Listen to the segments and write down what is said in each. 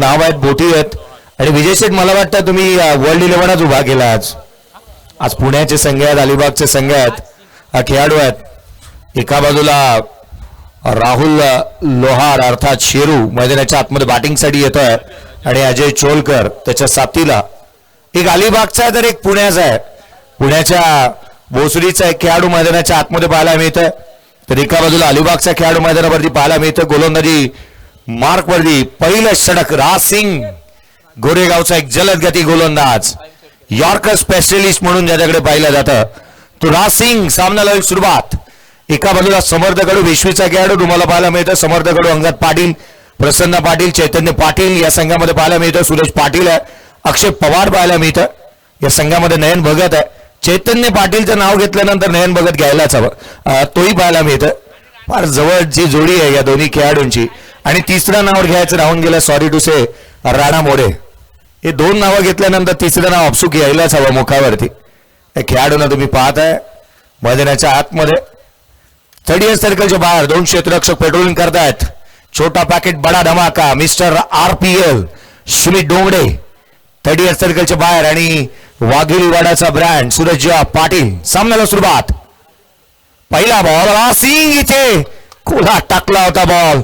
नाव आहेत, बोटी आहेत. आणि विजय शेठ, मला वाटतं तुम्ही वर्ल्ड 11च उभा केला आज पुण्याचे संघ आहेत, अलिबागचे संघ आहेत, खेळाडू आहेत. एका बाजूला राहुल लोहार अर्थात शेरू मैदानाच्या आतमध्ये बॅटिंगसाठी येतोय आणि अजय चोलकर त्याच्या साथीला. एक अलिबागचा आहे तर एक पुण्याचा आहे. पुण्याच्या भोसरीचा एक खेळाडू मैदानाच्या आतमध्ये पाहायला मिळतोय, तर एका बाजूला अलिबागचा खेळाडू मैदानावरती पाहायला मिळतं. गोलंदाजी मार्कवरती पहिलं षटक राज सिंग, गोरेगावचा एक जलद गती गोलंदाज, यॉर्कर स्पेशलिस्ट म्हणून ज्याच्याकडे पाहिलं जातं तो राज सिंग. सामन्याला सुरुवात. एका बाजूला समर्थकडू विश्वीचा खेळाडू तुम्हाला पाहायला मिळतं. समर्थकडू अंगद पाटील, प्रसन्न पाटील, चैतन्य पाटील या संघामध्ये पाहायला मिळतं. सुरेश पाटील आहे, अक्षय पवार पाहायला मिळतं. या संघामध्ये नयन भगत आहे. चैतन्य पाटीलचं नाव घेतल्यानंतर नयन भगत घ्यायलाच हवं, तोही पाहायला मिळतं. फार जवळची जोडी आहे या दोन्ही खेळाडूंची. आणि तिसरं नाव घ्यायचं राहून गेलं, सॉरी टू से, राणा मोडे. हे दोन नावं घेतल्यानंतर तिसरं नाव अपसूक यायलाच हवं मुखावरती. या खेळाडूंना तुम्ही पाहताय मैदानाच्या आतमध्ये 30 सर्कलच्या बाहेर दोन क्षेत्ररक्षक पेट्रोलिंग करतायत. छोटा पॅकेट बडा धमाका, मिस्टर RPL सुमित डोंगडे 30 सर्कलच्या बाहेर आणि वाघिलीवाडाचा ब्रँड सूरज पाटील. सामन्याला सुरुवात. पहिला बॉल राज सिंग, इथे कोला टाकला होता बॉल.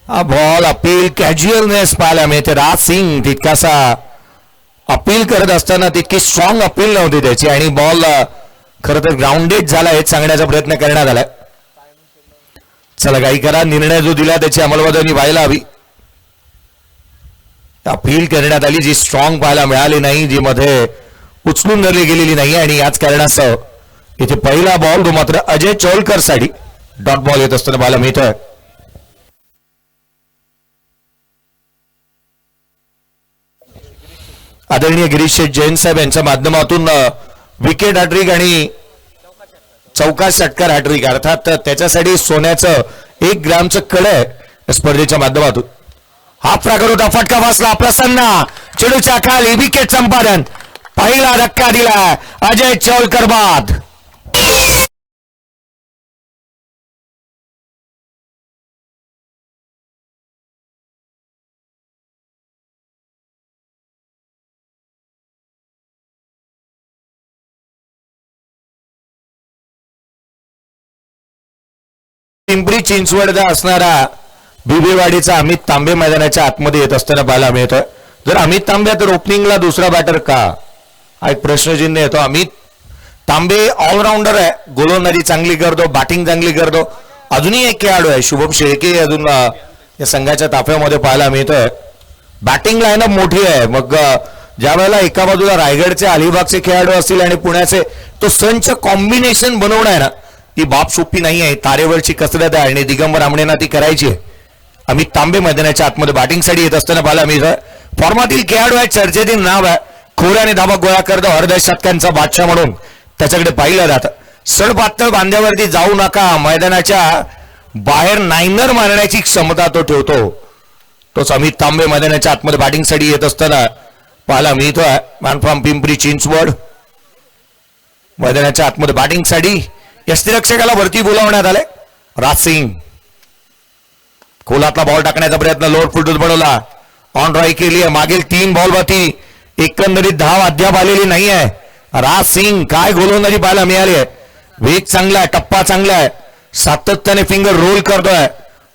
हा बॉल अपील कॅज्युअलनेस पाहायला मिळते. राज सिंग तितकासा अपील करत असताना तितकी स्ट्रॉंग अपील नव्हती त्याची आणि बॉल खरं तर ग्राउंडेड झाला हेच सांगण्याचा प्रयत्न करण्यात आलाय. चला काही करा, निर्णय जो दिला त्याची अंमलबजावणी व्हायला हवी. अपील करण्यात आली जी स्ट्रॉंग पाहायला मिळाली नाही, जी मध्ये उचलून धरली गेलेली नाही आणि याच कारणासह इथे पहिला बॉल तो मात्र अजय चोलकर साठी डॉट बॉल येत असताना पाहायला मिळतोय. आदरणीय गिरीश जैन साहेब यांच्या माध्यमातून विकेट हॅट्रिक आणि चौका षटकार हॅट्रिक अर्थात त्याच्यासाठी सोन्याचं 1 ग्रामचं कळ स्पर्धेच्या माध्यमातून हा प्रकार होता. फटका वाचला प्रसन्न, चेडूच्या खाली विकेट संपादन. पहिला धक्का दिला अजय चोलकर बाद. पिंपरी चिंचवडचा असणारा बिबेवाडीचा अमित तांबे मैदानाच्या आतमध्ये येत असताना पाहायला मिळतोय. जर अमित तांबे तर ओपनिंगला दुसरा बॅटर का, हा एक प्रश्नचिन्ह येतो. अमित तांबे ऑलराऊंडर आहे, गोलंदाजी चांगली करतो, बॅटिंग चांगली करतो. अजूनही एक खेळाडू आहे शुभम शेळके अजून या संघाच्या ताफ्यामध्ये पाहायला मिळतोय. बॅटिंग लाईनअप मोठी आहे. मग ज्या वेळेला एका बाजूला रायगडचे अलिबागचे खेळाडू असतील आणि पुण्याचे, तो संच कॉम्बिनेशन बनवणं आहे ना, ती बाप सोपी नाही आहे. तारेवरची कसरत आहे आणि दिगंबर आमणेंना ती करायची आहे. अमित तांबे मैदानाच्या आतमध्ये बॅटिंगसाठी येत असताना पाहायला मिळतोय. फॉर्मातील खेळाडू आहे, चर्चेतील नाव आहे, खोऱ्याने धाबा गोळा करतो, अर्ध्या शतकांचा बादशाह म्हणून त्याच्याकडे पाहिलं जातं. सडपातळ बांध्यावरती जाऊ नका, मैदानाच्या बाहेर नायनर मारण्याची क्षमता तो ठेवतो. तोच अमित तांबे मैदानाच्या आतमध्ये बॅटिंगसाठी येत असताना पाहायला मिळतोय. मॅन फ्रॉम पिंपरी चिंचवड मैदानाच्या आतमध्ये बॅटिंगसाठी यष्टिरक्षकाला वरती बोलावण्यात आले. राज सिंग खोलातला बॉल टाकण्याचा प्रयत्न, लोड फुटून बनवला, ऑन ड्राय केली आहे. मागील 3 बॉलवरती एकंदरीत धाव अद्याप आलेली नाही आहे. राज सिंग काय गोलंदाजी पाहायला मिळाली आहे. वेग चांगला आहे, टप्पा चांगला आहे, सातत्याने फिंगर रोल करतोय.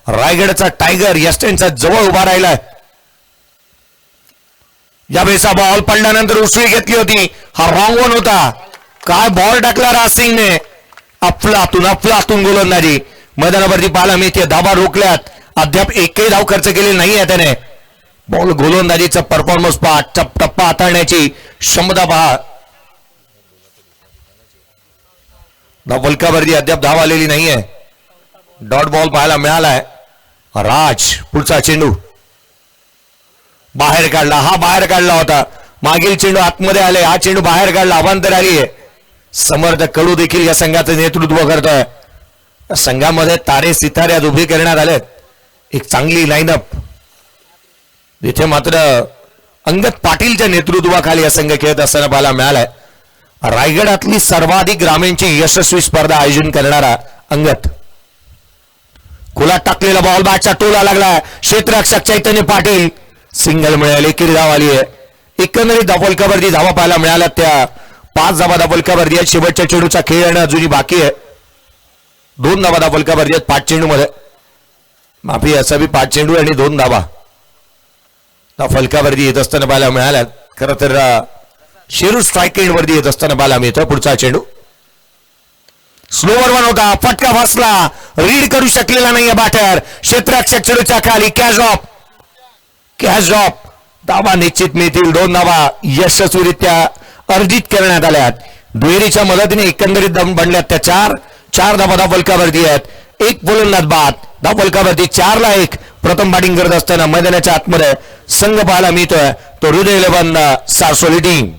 रायगडचा टायगर यस्टेनचा जवळ उभा राहिलाय. यावेळेचा बॉल पडल्यानंतर उसळी घेतली होती, हा रॉंग वन होता. काय बॉल टाकला राज सिंगने, अफलातून गोलंदाजी मैदानावरती पाहायला मिळते. धाबा रोखल्यात, अद्याप एकही धाव खर्च केलेली नाही आहे त्याने. बॉल गोलंदाजीचा परफॉर्मन्स पहा, टप्पा हाताळण्याची क्षमता पहा. फलकावरती अद्याप धाव आलेली नाहीये. डॉट बॉल पाहायला मिळालाय. राज पुढचा चेंडू बाहेर काढला, हा बाहेर काढला होता. मागील चेंडू आतमध्ये आले, हा चेंडू बाहेर काढला, अवांतर आली आहे. समर्थ कडू देखील या संघाचं नेतृत्व करतोय. संघामध्ये तारे सितारे आज उभे करण्यात आलेत. एक चांगली लाईनअप जिथे मात्र अंगद पाटीलच्या नेतृत्वाखाली हा संघ खेळत असताना पाहायला मिळालाय. रायगडातली सर्वाधिक ग्रामीणची यशस्वी स्पर्धा आयोजन करणारा अंगद. खुला टाकलेला बॉल बॅटचा टोला लागला. क्षेत्ररक्षक चैतन्य पाटील सिंगल मिळाली. एकेरी धाव आली आहे. एकंदरीत धावफलकावरती धावा पाहायला मिळाल्या. त्या 5 धावा धावफलकावरती आहेत. शेवटच्या चेंडूचा खेळ आणि अजूनही बाकी आहे. 2 धावा धावफलकावरती आहेत 5 चेंडूमध्ये. माफी असावी 5 चेंडू आणि 2 धावा फलकावरती येत असताना पाहायला मिळाल्या. खरं तर शेरू स्ट्राईक एंड वरती येत असताना पाहायला मिळतं. पुढचा चेंडू स्लोवर वन होता. फटका फसला. रीड करू शकलेला नाहीये बॅटर. क्षेत्ररक्षक चेंडूच्या खाली कॅच ड्रॉप. धावा निश्चित मिळतील. 2 धावा यशस्वीरित्या अर्जित करण्यात आल्यात. दुहेरीच्या मदतीने एकंदरीत दम बनल्यात त्या 4 धावा धावफलकावरती आहेत. एक गोलंदाज बाद. धावफलकावरती 4-1. प्रथम बॅटिंग करत असताना मैदानाच्या आतमध्ये संघ पाहायला मिळतोय तो हृदय 11 सारसोली टीम.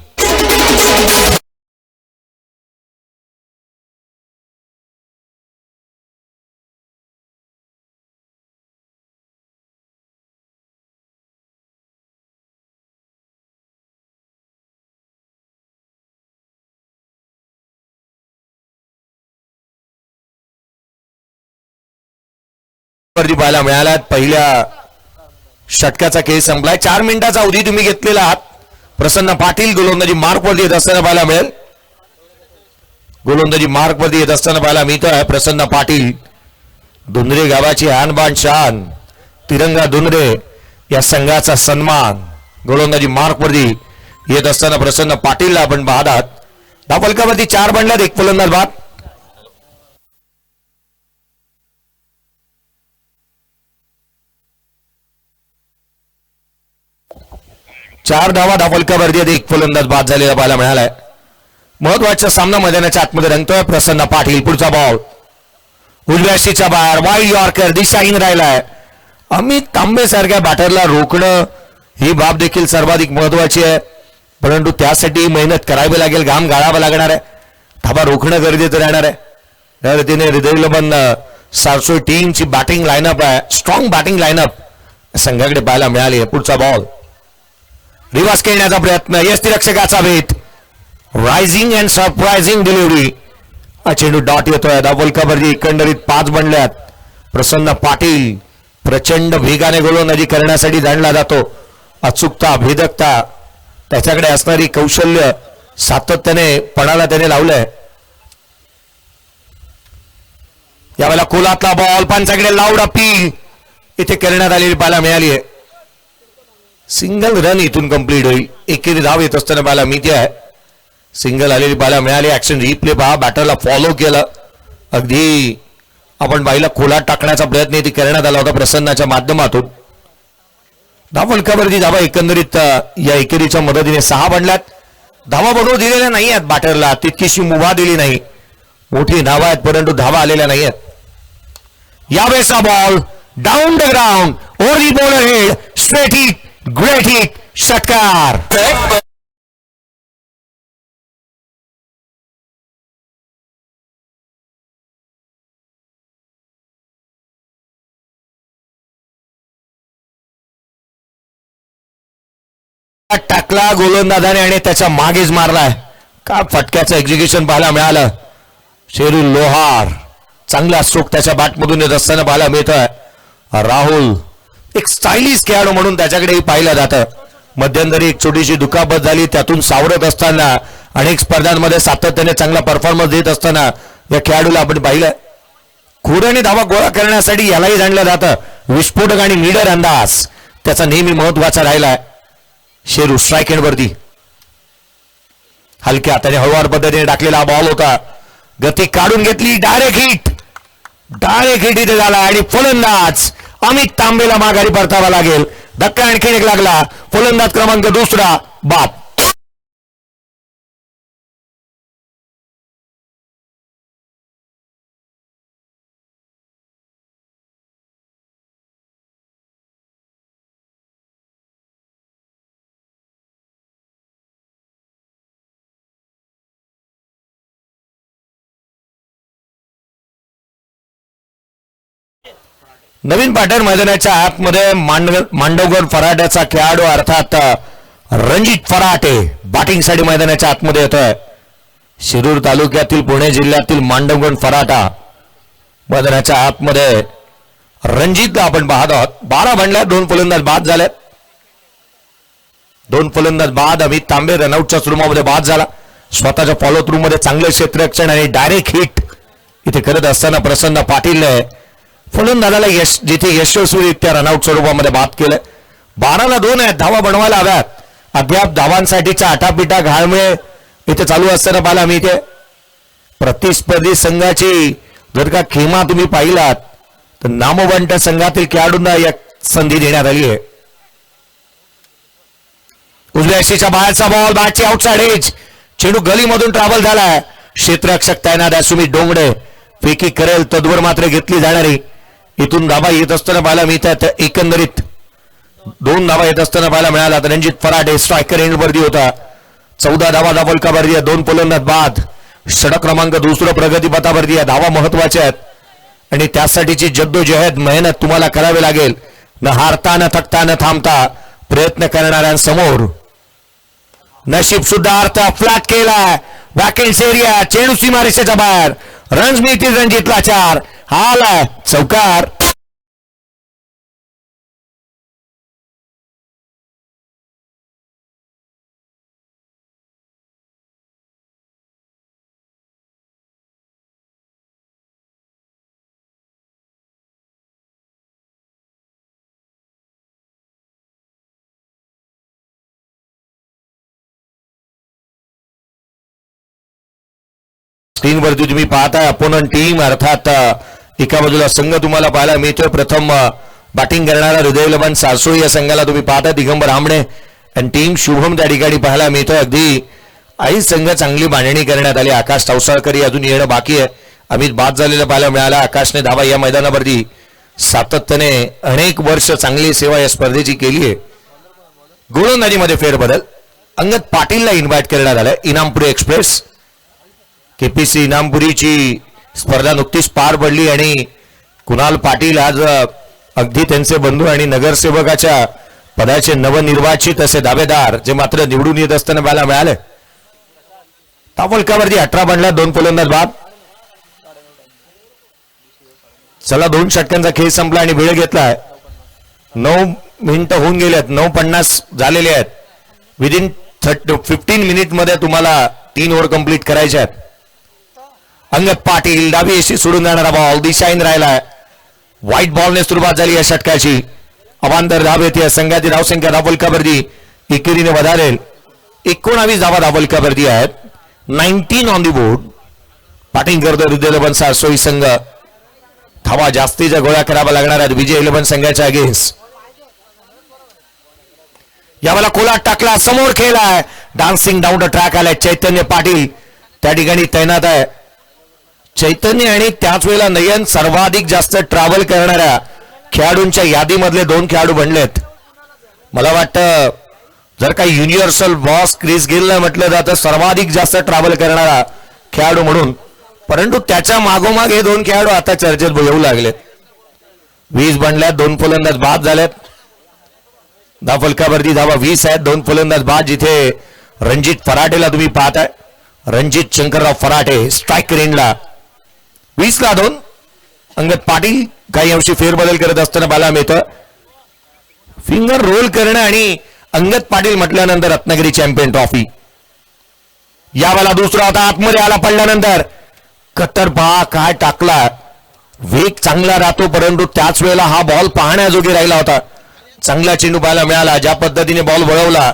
पाहायला मिळाला. पहिल्या षटकाचा खेळ संपलाय. 4 मिनिटाचा अवधी तुम्ही घेतलेला आहात. प्रसन्न पाटील गोलंदाजी मार्क वरती येत असताना पाहायला मिळेल. गोलंदाजी मार्क वरती येत असताना पाहायला मिळतोय प्रसन्न पाटील. धुंद्रे गावाची आणबाण शान. तिरंगा धुंद्रे या संघाचा सन्मान. गोलंदाजी मार्क वरती येत असताना प्रसन्न पाटीलला आपण पाहत आहात. धावफलकावरती 4 बनल्यात. एक फलंदाज बाद. 4 धावा धावफलकावरती एक फलंदाज बाद झालेला पाहायला मिळालाय. महत्वाचा सामना मैदानाच्या आतमध्ये रंगतोय. प्रसन्न पाटील. पुढचा बॉल उजव्या शीच्या बाहेर. वाईड यॉर्कर दिशाहीन राहिलाय. अमित तांबे सारख्या बॅटरला रोखणं ही बाब देखील सर्वाधिक महत्वाची आहे. परंतु त्यासाठी मेहनत करावी लागेल. घाम गाळावा लागणार आहे. धाबा रोखणं गरजेचं राहणार आहे. त्या रीतीने हृदय 11 सारसोली टीमची बॅटिंग लाईनअप आहे. स्ट्रॉंग बॅटिंग लाईनअप संघाकडे पाहायला मिळाली आहे. पुढचा बॉल रिवर्स खेळण्याचा प्रयत्न. यष्टिरक्षकाचा भेट. Rising and surprising delivery. हा चेंडू डॉट येतोय. धावफलकावरती एकंदरीत 5 बनल्यात. प्रसन्न पाटील प्रचंड वेगाने गोलंदाजी करण्यासाठी जाणला जातो. अचूकता भेदकता त्याच्याकडे असणारी कौशल्य सातत्याने पणाला त्याने लावलंय. यावेळेला कोलातला बॉल पंचाकडे लाऊड अपील इथे करण्यात आलेली पाहायला मिळाली आहे. सिंगल रन इथून कंप्लीट होईल. एकेरी धाव येत असताना पाहायला मिळते आहे. सिंगल आलेली पाहायला मिळाली. ऍक्शन रिप्ले पहा. बॅटरला फॉलो केलं. अगदी आपण बाईला खोलात टाकण्याचा प्रयत्न इथे करण्यात आला होता प्रसन्नाच्या माध्यमातून. धावफलकावरती धावा एकंदरीत या एकेरीच्या मदतीने 6 बनल्यात. धावा बनवू दिलेल्या नाही आहेत बॅटरला. तितकीशी मुभा दिली नाही. मोठी धावा आहेत परंतु धावा आलेल्या नाही आहेत. यावेळेचा ball down the ground. Over the bowler head. Straight hit. Great hit. षटकार. टाकला गोलंदाजाने आणि त्याच्या मागेच मारलाय. का फटक्याचं एक्झिक्युशन पाहायला मिळालं. शेरू लोहार चांगला स्ट्रोक त्याच्या बॅटमधून येत असताना पाहायला मिळतोय. राहुल एक स्टायलिश खेळाडू म्हणून त्याच्याकडेही पाहिलं जातं. मध्यंतरी एक छोटीशी दुखापत झाली. त्यातून सावरत असताना अनेक स्पर्धांमध्ये सातत्याने चांगला परफॉर्मन्स देत असताना या खेळाडूला आपण पाहिलं. खोड्याने धावा गोळा करण्यासाठी यालाही जाणलं जातं. विस्फोटक आणि लीडर अंदाज त्याचा नेहमी महत्वाचा राहिलाय. शेरू स्ट्राईक एंड वरती हलक्या हाताने हळूवार पद्धतीने टाकलेला बॉल होता. गती काढून घेतली. डायरेक्ट हिट इथे झाला आणि फलंदाज अमित तांबेला माघारी परतावा लागेल. धक्का आणखी एक लागला. फलंदाज क्रमांक 2 बाद. नवीन पॅटर्न मैदानाच्या आतमध्ये मांडवगड फराट्याचा खेळाडू अर्थात रणजित फराटे बॅटिंगसाठी मैदानाच्या आतमध्ये येतोय. शिरूर तालुक्यातील पुणे जिल्ह्यातील मांडवगड फराटा मैदानाच्या आतमध्ये रणजितला आपण पाहत आहोत. 12 बनल्यात, 2 फलंदाज बाद झाल्यात. 2 फलंदाज बाद. अमित तांबे रनआउटच्या सुरुवातीमध्ये बाद झाला. स्वतःच्या फॉलो थ्रू मध्ये चांगलं क्षेत्ररक्षण आणि डायरेक्ट हिट इथे करत असताना प्रसन्न पाटील फलंदाजाला जिथे यशस्वीरित्या रनआउट स्वरूपामध्ये बाद केलंय. 12-2 आहेत. धावा बनवायला हव्यात. अद्याप धावांसाठीच्या आटापिटा घालमेळ इथे चालू असताना पाहिला मी इथे प्रतिस्पर्धी संघाची जर का खेमा तुम्ही पाहिलात तर नामवंत संघातील खेळाडूंना एक संधी देण्यात आली आहे. उजव्या यष्टीच्या बाहेरचा बॉल, बॅटची आउटसाइड एज, चेंडू गलीमधून ट्रॅव्हल झालाय. क्षेत्ररक्षक तैनात आहे सुमित डोंगडे. फेकी करेल तद्वर मात्र घेतली जाणारी. इथून धाबा येत असताना पाहायला मिळतात. एकंदरीत 2 धावा येत असताना पाहायला मिळाला. रणजित फराटे स्ट्रायकर एंडवरती होता. 14 धावा फलकावरती आहे. 2 फलंदाज बाद. षटक क्रमांक 2 प्रगतीपथावरती आहे. धावा महत्वाच्या आहेत आणि त्यासाठीची जद्दोजहद मेहनत तुम्हाला करावी लागेल. न हारता न थकता न थांबता प्रयत्न करणाऱ्यांसमोर नशीब सुद्धा अर्थ फ्लॅट केलाय. वॅकेंट्स एरिया, चेंडू सीमारेषेच्या बाहेर. रन्स मिळतील रणजितला 4. आलाय चौकार. स्क्रीनवरती तुम्ही पाहताय अपोनंट टीम अर्थात एका बाजूला संघ तुम्हाला पाहायला मिळतोय. प्रथम बॅटिंग करणारा हृदय इलेव्हन सारसोळी या संघाला तुम्ही पाहताय दिगंबर आंबणे आणि टीम शुभम त्या ठिकाणी पाहायला मिळतोय. अगदी आई संघ चांगली बांधणी करण्यात आली. आकाश तवसाळकरी अजून येणं बाकी आहे. अमित बाद झालेला पाहायला मिळाला. आकाशने धावा या मैदानावरती सातत्याने अनेक वर्ष चांगली सेवा या स्पर्धेची केली आहे. गोलंदाजीमध्ये फेरबदल. अंगद पाटीलला इन्व्हाइट करण्यात आलं. इनामपुरी एक्सप्रेस केपीसी इनामपुरीची स्पर्धा नुकतीच पार पडली आणि कुणाल पाटील आज अगदी त्यांचे बंधू आणि नगरसेवकाच्या पदाचे नवनिर्वाचित असे दावेदार जे मात्र निवडून येत असताना पाहायला मिळाले. फलकावरती 18 बनल्यात, 2 फलंदाज बाद. चला 2 षटकांचा खेळ संपला आणि वेळ घेतलाय. 9 मिनिटं होऊन गेलेत. 9:50 झालेले आहेत. विदिन 15 मिनिट मध्ये तुम्हाला 3 ओव्हर कंप्लीट करायचे आहेत. अंगद पाटील डावी यष्टी सोडून जाणारा बॉल दिशाहीन राहिलाय. व्हाईट बॉलने सुरुवात झाली या षटकाची. अवांतर धाव येते. संघाची धावसंख्या धावफलकावरती एकेरीने વધારેल. 19 धावा धावफलकावरती आहेत. 19 ऑन दी बोर्ड. बॅटिंग करतो हृदय इलेव्हन सारसोळी संघ. धावा जास्तीच्या गोळ्या कराव्या लागणार आहेत विजय इलेव्हन संघाच्या अगेन्स्ट. यावेळेला कोलाट टाकला, समोर खेळलाय. डान्सिंग डाऊन द ट्रॅक आलाय. चैतन्य पाटील त्या ठिकाणी तैनात आहे. चैतन्य आणि त्याच वेळेला नयन सर्वाधिक जास्त ट्रॅव्हल करणाऱ्या खेळाडूंच्या यादीमधले 2 खेळाडू बनलेत. मला वाटतं जर काही युनिव्हर्सल बॉस क्रिस गेलला म्हटलं जातं सर्वाधिक जास्त ट्रॅव्हल करणारा खेळाडू म्हणून, परंतु त्याच्या मागोमाग हे 2 खेळाडू आता चर्चेत येऊ लागलेत. 20 बनल्यात, 2 फलंदाज बाद झालेत. धावफलकावरती धावा 20 आहेत, 2 फलंदाज बाद. जिथे रणजित फराटेला तुम्ही पाहताय. रणजित शंकरराव फराटे स्ट्राईक रेंजला 20-2. अंगद पाटील काही अंशी फेरबदल करत असताना पाहायला मिळतं. फिंगर रोल करणं आणि अंगद पाटील म्हटल्यानंतर रत्नागिरी चॅम्पियन ट्रॉफी. यावेळेला दुसरा होता आतमध्ये आला पडल्यानंतर कट्टर पहा काय टाकला. वेग चांगला राहतो परंतु त्याच वेळेला हा बॉल पाहण्याजोगी राहिला होता. चांगला चेंडू पाहायला मिळाला. ज्या पद्धतीने बॉल वळवला,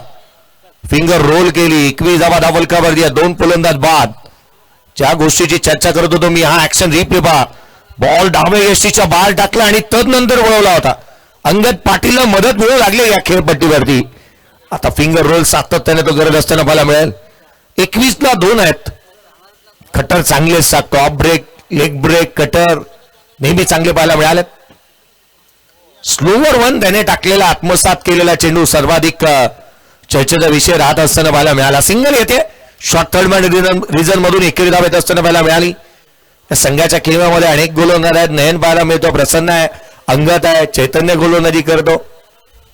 फिंगर रोल केली. 21 धावा धावफलकावरती 2 फलंदाज बाद. ज्या गोष्टीची चर्चा करत होतो मी, हा ऍक्शन रिप्ले पहा. बॉल डाव्या यष्टीच्या बाहेर टाकला आणि तदनंतर वळवला होता. अंगद पाटीलला मदत मिळू लागली या खेळपट्टीवरती. आता फिंगर रोल सातत्याने तो करत असताना पाहायला मिळेल. 21-2 आहेत. कटर चांगले top break, leg break, cutter नेहमी चांगले पाहायला मिळाले. स्लोवर 1 त्याने टाकलेला आत्मसात केलेला चेंडू सर्वाधिक चर्चेचा विषय राहत असताना पाहायला मिळाला. सिंगल येते. शॉर्ट थर्ड मॅन रिझन मधून एकेरी धाव येत असताना पाहायला मिळाली. संघाच्या खेळामध्ये अनेक गोलंदाज आहेत. नयन पाहायला मिळतो, प्रसन्न आहे, अंगद आहे, चैतन्य गोलंदाजी करतो.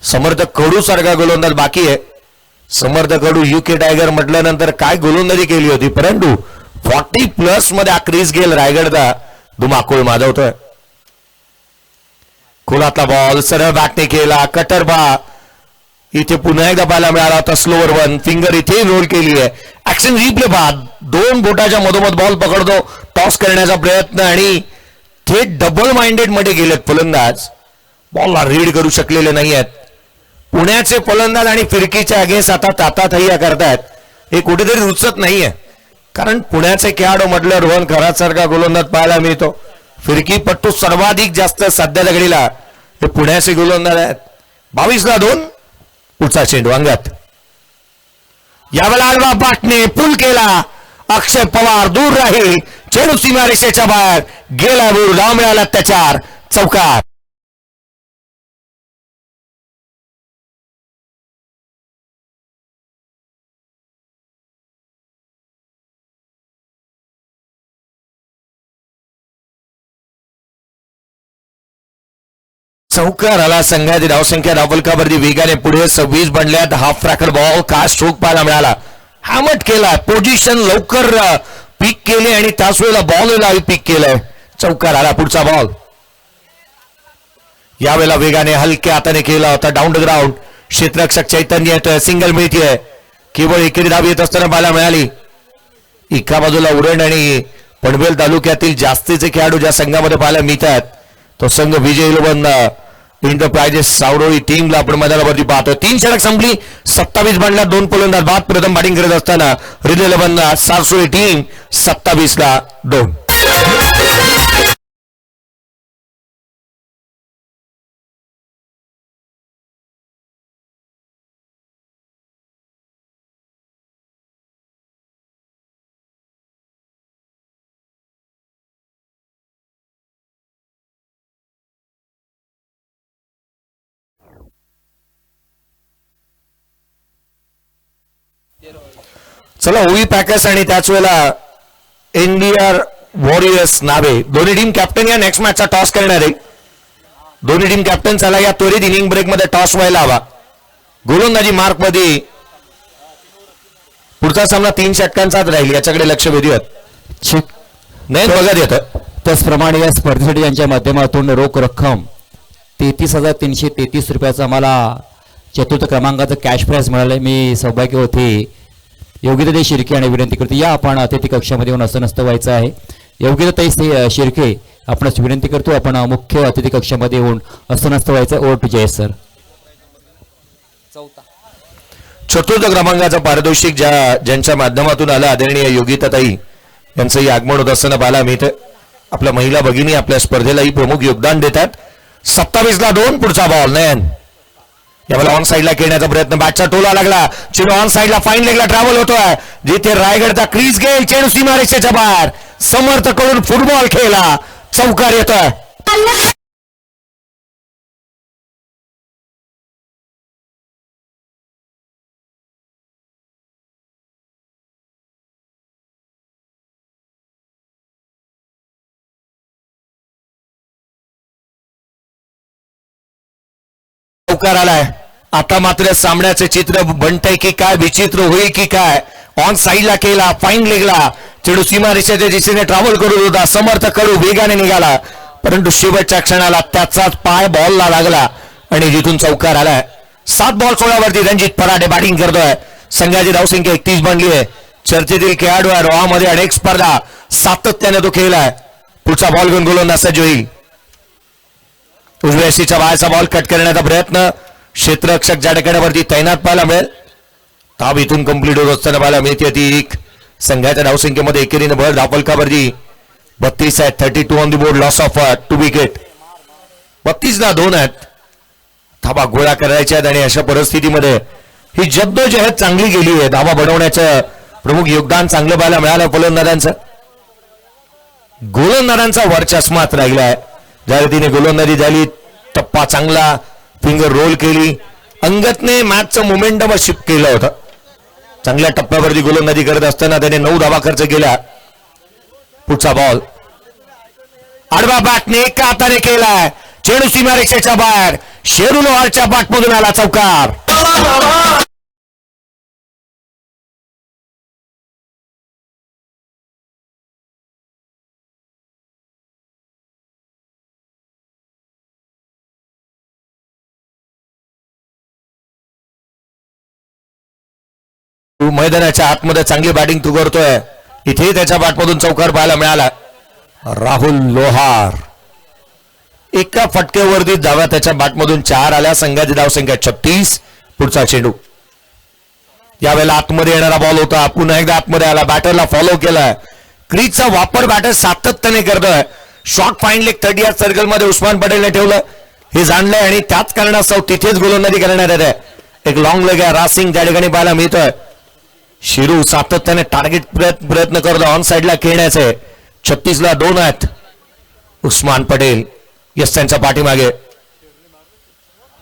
समर्थ कडू सारखा गोलंदाज बाकी आहे. समर्थ कडू UK टायगर म्हटल्यानंतर काय गोलंदाजी केली होती, परंतु 40+ मध्ये क्रिस गेल रायगडचा धुमाकूळ माजवतोय. खोलातला बॉल सरळ बॅटने केला, कटर बा इथे पुन्हा एकदा पाहायला मिळाला होता. स्लोअर वन फिंगर इथे रोल केली आहे. ऍक्शन रिप्ले पहा, दोन बोटाच्या मधोमध बॉल पकडतो, टॉस करण्याचा प्रयत्न आणि थेट डबल माइंडेड मध्ये गेलेत फलंदाज. बॉलला रीड करू शकलेले नाही आहेत पुण्याचे फलंदाज आणि फिरकीच्या अगेन्स्ट आता तातातह्या करतायत. हे कुठेतरी रुचत नाहीये, कारण पुण्याचे खेळाडू म्हटलं रोहन खरात सारखा गोलंदाज पाहायला मिळतो. फिरकीपट्टू सर्वाधिक जास्त सध्याच्या घडीला हे पुण्याचे गोलंदाज आहेत. 22-2 पुढचा चेंडू अंगात. यावेळेला आडवा बाटने पुल केला, अक्षय पवार दूर राहील, चेंडू सीमारेषेच्या बाहेर गेला, दूर धाव मिळाला त्याच्यावर, चौकार. चौकार आला. संघाची धावसंख्या धावफलकावरती वेगाने पुढे 26 बनल्यात. हाफ ट्रॅकर बॉल का स्ट्रोक पाहायला मिळाला, हॅमट केला, पोझिशन लवकर पिक केली आणि त्याच वेळेला बॉल पिक केलाय. चौकार आला. पुढचा बॉल यावेळेला वेगाने हलक्या हाताने केला होता, डाऊन द ग्राउंड. क्षेत्ररक्षक चैतन्य येतोय, सिंगल मिळतीये, केवळ एकेरी धाव येत असताना पाहायला मिळाली. एका बाजूला उरण आणि पनवेल तालुक्यातील जास्तीचे खेळाडू ज्या संघामध्ये पाहायला मिळतात तो संघ विजय 11 इंटरप्राइजेस सावरोळी टीमला आपण मैदानावरती पाहतो. 3 षटक संपली, 27 बनला, 2 फलंदाज बाद. प्रथम बॅटिंग करत असताना विजय 11 सावरोळी टीम 27-2. चला ओवी पॅकर्स आणि त्याच वेळेला इंडिया वॉरियर्स नावे दोन्ही टीम कॅप्टन या नेक्स्ट मॅचचा टॉस करणार आहे. दोन्ही टीम कॅप्टन चला या त्वरित इनिंग ब्रेक मध्ये टॉस व्हायला हवा. गोलंदाजी मार्क मध्ये पुढचा सामना 3 षटकांचाच राहील, याच्याकडे लक्ष वेधूयात. नाही बघत येतं. त्याचप्रमाणे या स्पर्धेसाठी यांच्या माध्यमातून रोख रक्कम 33,333 रुपयाचा आम्हाला चतुर्थ क्रमांकाचं कॅश प्राइज मिळालं. मी सौभाग्य होते योगिताताई शिर्के आणि विनंती करतो या आपण अतिथी कक्षामध्ये येऊन असं नसतं व्हायचं आहे. योगिताताई शिर्के आपणास विनंती करतो आपण मुख्य अतिथी कक्षामध्ये येऊन असं नसतं व्हायचं. Over to Jayesh sir. चतुर्थ क्रमांकाचा पारितोषिक ज्यांच्या माध्यमातून आलं आदरणीय योगिताताई यांचंही आगमन होत असताना पाहायला मिळतं. आपल्या महिला भगिनी आपल्या स्पर्धेलाही प्रमुख योगदान देतात. 27-2 पुढचा बॉल नयन यावेळेला ऑन साईडला खेळण्याचा प्रयत्न, बॅटचा टोला लागला, चेंडू ऑन साईडला फाईन लेगला ट्रॅव्हल होतोय, जिथे रायगडचा क्रीज घेईल, चेंडू सीमारेषेच्या बाहेर, समर्थ कडून फुटबॉल खेळला, चौकार येतोय. चौकार आलाय. आता मात्र सामन्याचे चित्र बनतंय की काय, विचित्र होईल की काय. ऑन साईडला केला, फाईन लेगला, चेंडू सीमारेषेच्या दिशेने ट्रॅव्हल करत होता, समर्थ कडू वेगाने निघाला, परंतु शेवटच्या क्षणाला त्याचाच पाय बॉलला लागला आणि जिथून चौकार आलाय. 7 बॉल 16 वरती रणजित फराडे बॅटिंग करतोय. संघाची धावसंख्या 31 बनली आहे. चर्चेतील खेळाडू आहे, रोहामध्ये अनेक स्पर्धा सातत्याने तो खेळलाय. पुढचा बॉल घेऊन गोलंदाज सज्ज होईल. उजव्या यष्टीच्या बाहेरचा बॉल कट करण्याचा प्रयत्न, क्षेत्ररक्षक ज्या ठिकाणावरती तैनात पाहायला मिळेल. धाव इथून कंप्लीट होत असताना पाहायला मिळते ती एक. संघाच्या धावसंख्येमध्ये एकेरीने भर, धावफलकावरती 32 आहेत. 32 on the board, loss of 2 wicket. 32-2 आहेत. धाबा गोळा करायच्या आहेत आणि अशा परिस्थितीमध्ये ही जद्दोजहद चांगली गेली आहे. धाबा बनवण्याचं प्रमुख योगदान चांगलं पाहायला मिळालं फलंदाजांचं. गोलंदाजांचा वर्चस्वात राहिलाय. ज्या रीतीने गोलंदाजी झाली, टप्पा चांगला, फिंगर रोल केली, अंगतने मॅचचं मोमेंटम शिफ्ट केलं होतं. चांगल्या टप्प्यावरती गोलंदाजी करत असताना त्याने 9 धावा खर्च केला. पुढचा बॉल आडवा बॅटने एका हाताने केलाय, चेंडू सीमारेषेच्या बाहेर, शेरू लोहारच्या बॅटमधून आला, चौकार. मैदानाच्या आतमध्ये चांगली बॅटिंग तू करतोय. इथे त्याच्या बॅटमधून चौकार पाहायला मिळाला. राहुल लोहार एका फटक्यावरती धावा त्याच्या बॅटमधून 4 आल्या. संघाची धावसंख्या 36. पुढचा चेंडू यावेळेला आतमध्ये येणारा बॉल होता. पुन्हा एकदा आतमध्ये आला. बॅटरला फॉलो केलाय. क्रीजचा वापर बॅटर सातत्याने करतोय. Short fine leg 30 yard circle मध्ये उस्मान पटेलने ठेवलं हे जाणलंय आणि त्याच कारणास्तव तिथेच गोलंदाजी करण्यात येते. एक लॉंग लेग आहे. रासिंग त्या ठिकाणी पाहायला मिळतोय. शिरू सातत्याने टार्गेट प्रयत्न करतो ऑन साईडला खेळण्याचे. 36 ला 2 आहेत. उस्मान पटेल यस त्यांच्या पाठीमागे.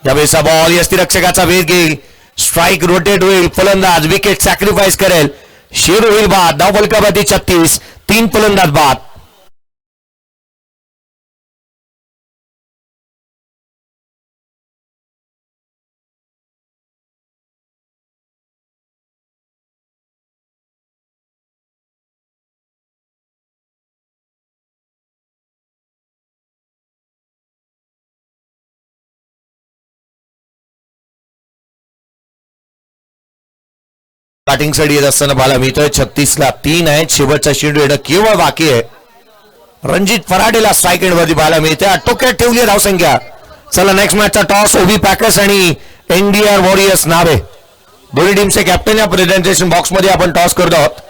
यावेळेचा बॉल यष्टीरक्षकाचा वेग घेईल. स्ट्राईक रोटेट होईल. फलंदाज विकेट सॅक्रिफाईस करेल. शिरू होईल बाद. धाव फलकाबाजी 36. 3 फलंदाज बाद. बॅटिंग साठी येत असताना पाहायला मिळतोय. 36 ला 3 आहेत. शेवटचा चेंडू येणं केवळ बाकी आहे. रणजित फराडेला स्ट्राईक एंड वरती पाहायला मिळते. आटोक्यात ठेवली आहे धावसंख्या. चला नेक्स्ट मॅचचा टॉस ओबी पॅकर्स आणि एनडीआर वॉरियर्स नावे दोन्ही टीमचे कॅप्टन या प्रेझेंटेशन बॉक्स मध्ये आपण टॉस करतो आहोत.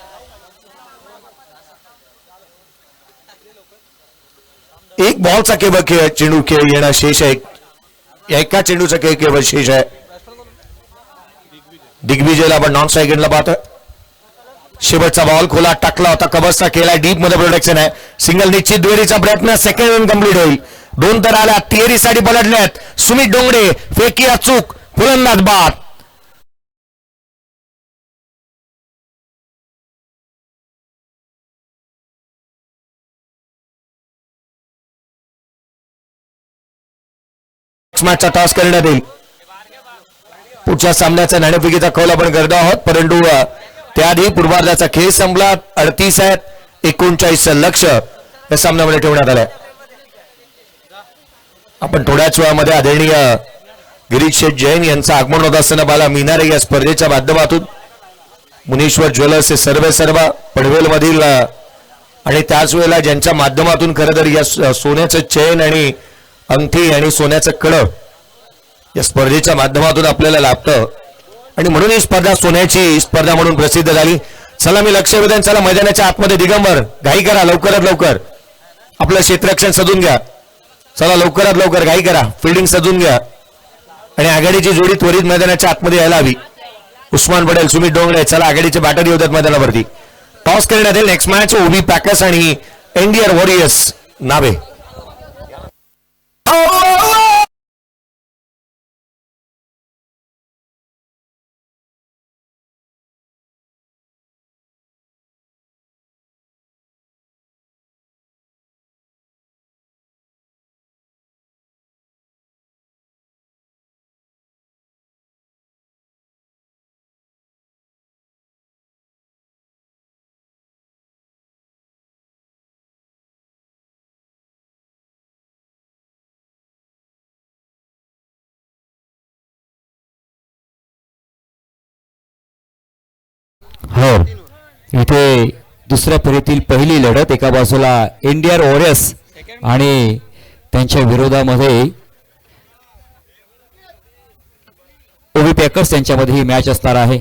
एक बॉलचा केवळ चेंडू खेळ येणं शेष आहे. एका चेंडूचा खेळ केवळ शेष आहे. दिग्विजयला आपण नॉन स्ट्राईक एंडला पाहतोय. शेवटचा बॉल खोला टाकला होता. कबसचा केला. डीप मध्ये प्रोटेक्शन आहे. सिंगल निश्चित दुहेरीचा प्रयत्न. सेकंड रन कंप्लीट होईल. 2 तर आल्या. तिहेरीसाठी पलटल्यात. सुमित डोंगरे फेकी अचूक. फलंदाज बाद. मॅचचा टॉस करण्यात येईल. पुढच्या सामन्याचा नाणेफेकीचा कौल आपण करतो आहोत. परंतु त्याआधी पूर्वार्धाचा खेळ संपला. 38 आहेत. 39 लक्ष या सामन्यामध्ये ठेवण्यात आलंय. आपण थोड्याच वेळामध्ये आदरणीय गिरीश शेठ जैन यांचं आगमन होत असताना पाहायला मिळणार आहे. या स्पर्धेच्या माध्यमातून मुनीश्वर ज्वेलर्स हे सर्व पनवेल मधील आणि त्याच वेळेला ज्यांच्या माध्यमातून खरं तर या सोन्याचं चेन आणि अंगठी आणि सोन्याचं कड या स्पर्धेच्या माध्यमातून आपल्याला लाभतं आणि म्हणून ही स्पर्धा सोन्याची स्पर्धा म्हणून प्रसिद्ध झाली. चला मी लक्ष वेधन. चला मैदानाच्या आतमध्ये दिगंबर घाई करा. लवकरात लवकर आपलं क्षेत्ररक्षण सजून घ्या. चला लवकरात लवकर घाई करा. फिल्डिंग सजून घ्या आणि आघाडीची जोडी त्वरित मैदानाच्या आतमध्ये यायला हवी. उस्मान पटेल सुमित डोंगरे चला आघाडीचे बॅटर येतात मैदानावरती. टॉस करण्यात येईल. नेक्स्ट मॅच ओबी पॅकर्स आणि एनडीआर वॉरियर्स नावे. हो, इथे दुसऱ्या फेरीतील पहिली लढत. एका बाजूला एनडीआर वॉरियर्स आणि त्यांच्या विरोधामध्ये ओबी पॅकर्स यांच्यामध्ये ही मॅच असणार आहे.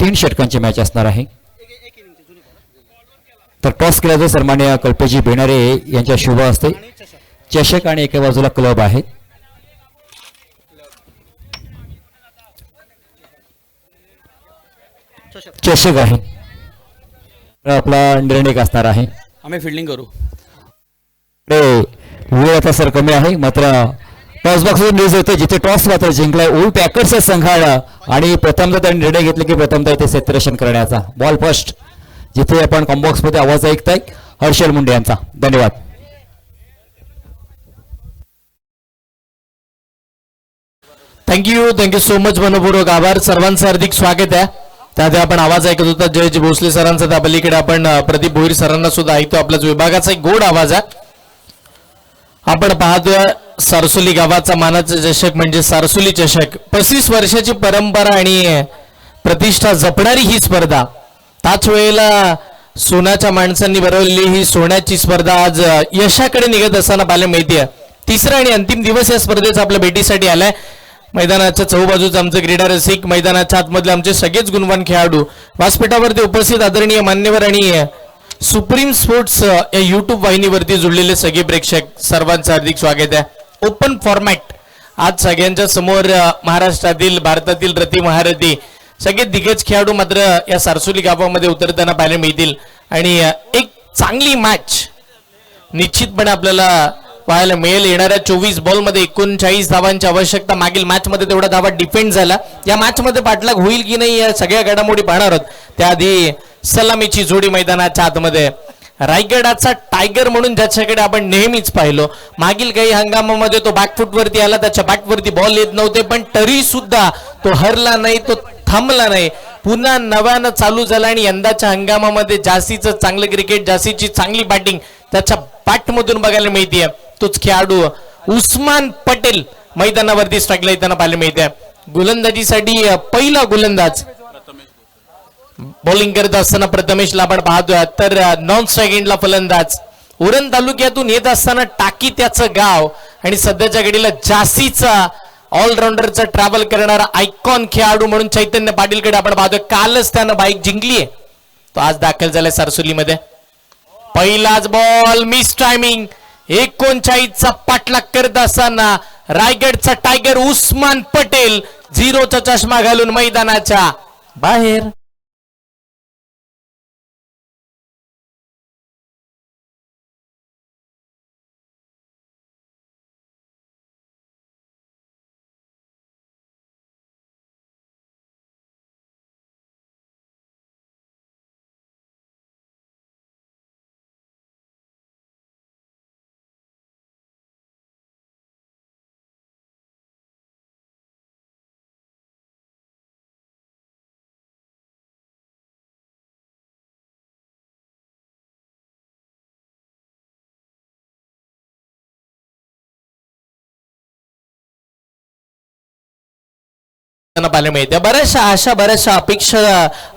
3 षटकांची मॅच असणार आहे. तर टॉस केल्याचं सन्मान्य कल्पेजी बेनारे यांच्या शुभ हस्ते चषक आणि एका बाजूला क्लब आहे. चषक आहे. आपला निर्णय असणार आहे. आम्ही फिल्डिंग करू. वेळ आता सर कमी आहे. मात्र टॉस बॉक्स न्यूज होते जिथे टॉस मात्र जिंकलाय ओबी पॅकर्स संघाला आणि प्रथमतः त्यांनी निर्णय घेतले की प्रथमतः इथे क्षेत्ररक्षण करण्याचा. बॉल फर्स्ट जिथे आपण कॉम्बॉक्स मध्ये आवाज ऐकताय हर्षल मुंडे यांचा. धन्यवाद. Thank you so much. मनपूर्वक आभार. सर्वांचं हार्दिक स्वागत आहे. त्याआधी आपण आवाज ऐकत होता जयजी भोसले सरांचा. त्या पलीकडे आपण प्रदीप भोईर सरांना सुद्धा ऐकतो. आपल्याच विभागाचा एक गोड आवाज आहे. आपण पाहतोय सारसोली गावाचा मानाचा चषक म्हणजे सारसोली चषक. 35 वर्षाची परंपरा आणि प्रतिष्ठा जपणारी ही स्पर्धा. त्याच वेळेला सोन्याच्या माणसांनी भरवलेली ही सोन्याची स्पर्धा आज यशाकडे निघत असताना पाहायला मिळते. तिसरा आणि अंतिम दिवस या स्पर्धेचा आपल्या भेटीसाठी आलाय. मैदानाच्या चहूबाजूच आमचे क्रीडा रसिक, मैदानाच्या आतमधले आमचे सगळेच गुणवान खेळाडू, व्यासपीठावरती उपस्थित आदरणीय मान्यवर आणि सुप्रीम स्पोर्ट्स या युट्यूब वाहिनीवरती जुळलेले सगळे प्रेक्षक, सर्वांचं हार्दिक स्वागत आहे. ओपन फॉर्मॅट आज सगळ्यांच्या समोर महाराष्ट्रातील, भारतातील रती महारथी सगळे दिग्गज खेळाडू मात्र या सारसोली गावामध्ये उतरताना पाहायला मिळतील आणि एक चांगली मॅच निश्चितपणे आपल्याला पाहायला मिळेल. येणाऱ्या 24 बॉलमध्ये 39 धावांची आवश्यकता. मागील मॅच मध्ये तेवढा धावा डिफेंड झाला. या मॅच मध्ये पाठलाग होईल की नाही या सगळ्या घडामोडी पाहणार आहोत. त्याआधी सलामीची जोडी मैदानाच्या आतमध्ये. रायगडाचा टायगर म्हणून ज्याच्याकडे आपण नेहमीच पाहिलो, मागील काही हंगामामध्ये तो बॅकफुटवरती आला, त्याच्या बॅटवरती बॉल येत नव्हते, पण तरी सुद्धा तो हरला नाही, तो थांबला नाही, पुन्हा नव्यानं चालू झाला आणि यंदाच्या हंगामामध्ये जास्तीचं चांगलं क्रिकेट, जास्तीची चांगली बॅटिंग त्याच्या बॅटमधून बघायला मिळते. तोच खेळाडू उस्मान पटेल मैदानावरती स्ट्राईकला येताना पाहायला मिळते. गोलंदाजीसाठी पहिला गोलंदाज बॉलिंग करत असताना प्रथमेशला आपण पाहतोय. तर नॉन स्ट्राईक फलंदाज उरण तालुक्यातून येत असताना टाकी त्याचं गाव आणि सध्याच्या घडीला जास्तीचा ऑलराऊंडरचा ट्रॅव्हल करणारा आयकॉन खेळाडू म्हणून चैतन्य पाटीलकडे आपण पाहतोय. कालच त्यानं बाईक जिंकली आहे, तो आज दाखल झालाय सारसोलीमध्ये. पहिलाच बॉल मिस टायमिंग. 39चा पाठलाग करत असताना रायगडचा टायगर उस्मान पटेल 0चा चष्मा घालून मैदानाच्या बाहेर. पाहायला मिळते. बऱ्याचशा अपेक्षा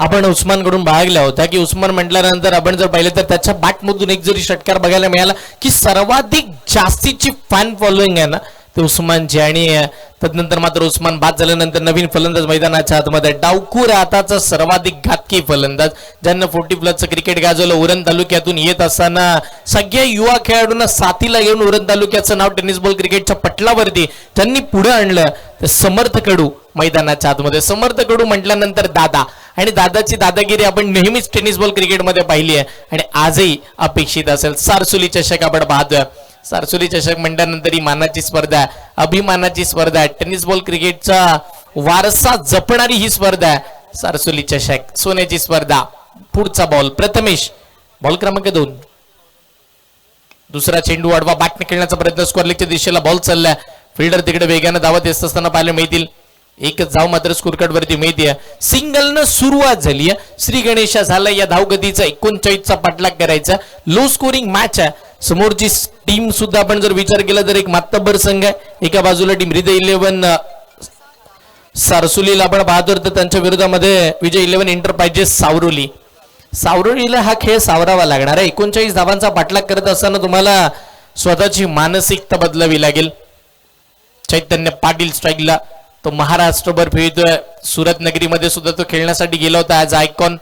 आपण उस्मान कडून बाळगल्या होत्या की उस्मान म्हटल्यानंतर आपण जर पाहिलं तर त्याच्या बॅटमधून एक जरी षटकार बघायला मिळाला की सर्वाधिक जास्तीची फॅन फॉलोईंग आहे ना ते उस्मानची. आणि तदनंतर मात्र उस्मान बाद झाल्यानंतर नवीन फलंदाज मैदानाच्या आतमध्ये डावखूर हाताचा सर्वाधिक घातकी फलंदाज ज्यांना 40+ क्रिकेट गाजवलं. उरण तालुक्यातून येत असताना सगळ्या युवा खेळाडूंना साथीला घेऊन उरण तालुक्याचं नाव टेनिस बॉल क्रिकेटच्या पटलावरती त्यांनी पुढे आणलं. ते समर्थ कडू मैदानाच्या आतमध्ये. समर्थ कडू म्हटल्यानंतर दादा, आणि दादाची दादागिरी आपण नेहमीच टेनिस बॉल क्रिकेटमध्ये पाहिली आहे आणि आजही अपेक्षित असेल. सारसोली चषक आपण पाहतोय. सारसोली चषक म्हटल्यानंतर ही मानाची स्पर्धा आहे, अभिमानाची स्पर्धा आहे. टेनिस बॉल क्रिकेटचा वारसा जपणारी ही स्पर्धा आहे. सारसोली चषक सोन्याची स्पर्धा. पुढचा बॉल प्रथमेश, बॉल क्रमांक 2. दुसरा चेंडू आडवा बॅटने खेळण्याचा प्रयत्न, स्क्वेअर लेगच्या दिशेला बॉल चाललाय. फिल्डर तिकडे वेगानं धावत येत असताना पाहायला मिळतील. एकच धाव मात्र स्कोरकार्ड वरती मिळते. सिंगलनं सुरुवात झाली आहे. श्री गणेशा झाला या धावगतीचा 39चा पाठलाग करायचा. लो स्कोरिंग मॅच आहे. समोरची टीम सुद्धा आपण जर विचार केला तर एक मातब्बर संघ आहे. एका बाजूला टीम हृदय 11 सारसोलीला आपण पाहतो तर त्यांच्या विरोधामध्ये विजय 11 एंटरप्राइजेस सावरोली. सावरोलीला हा खेळ सावरावा लागणार आहे. 39 धावांचा पाठलाग करत असताना तुम्हाला स्वतःची मानसिकता बदलावी लागेल. चैतन्य पाटील स्ट्राईकला, तो महाराष्ट्रभर फिरतोय. सुरत नगरीमध्ये सुद्धा तो खेळण्यासाठी गेला होता आज आयकॉन,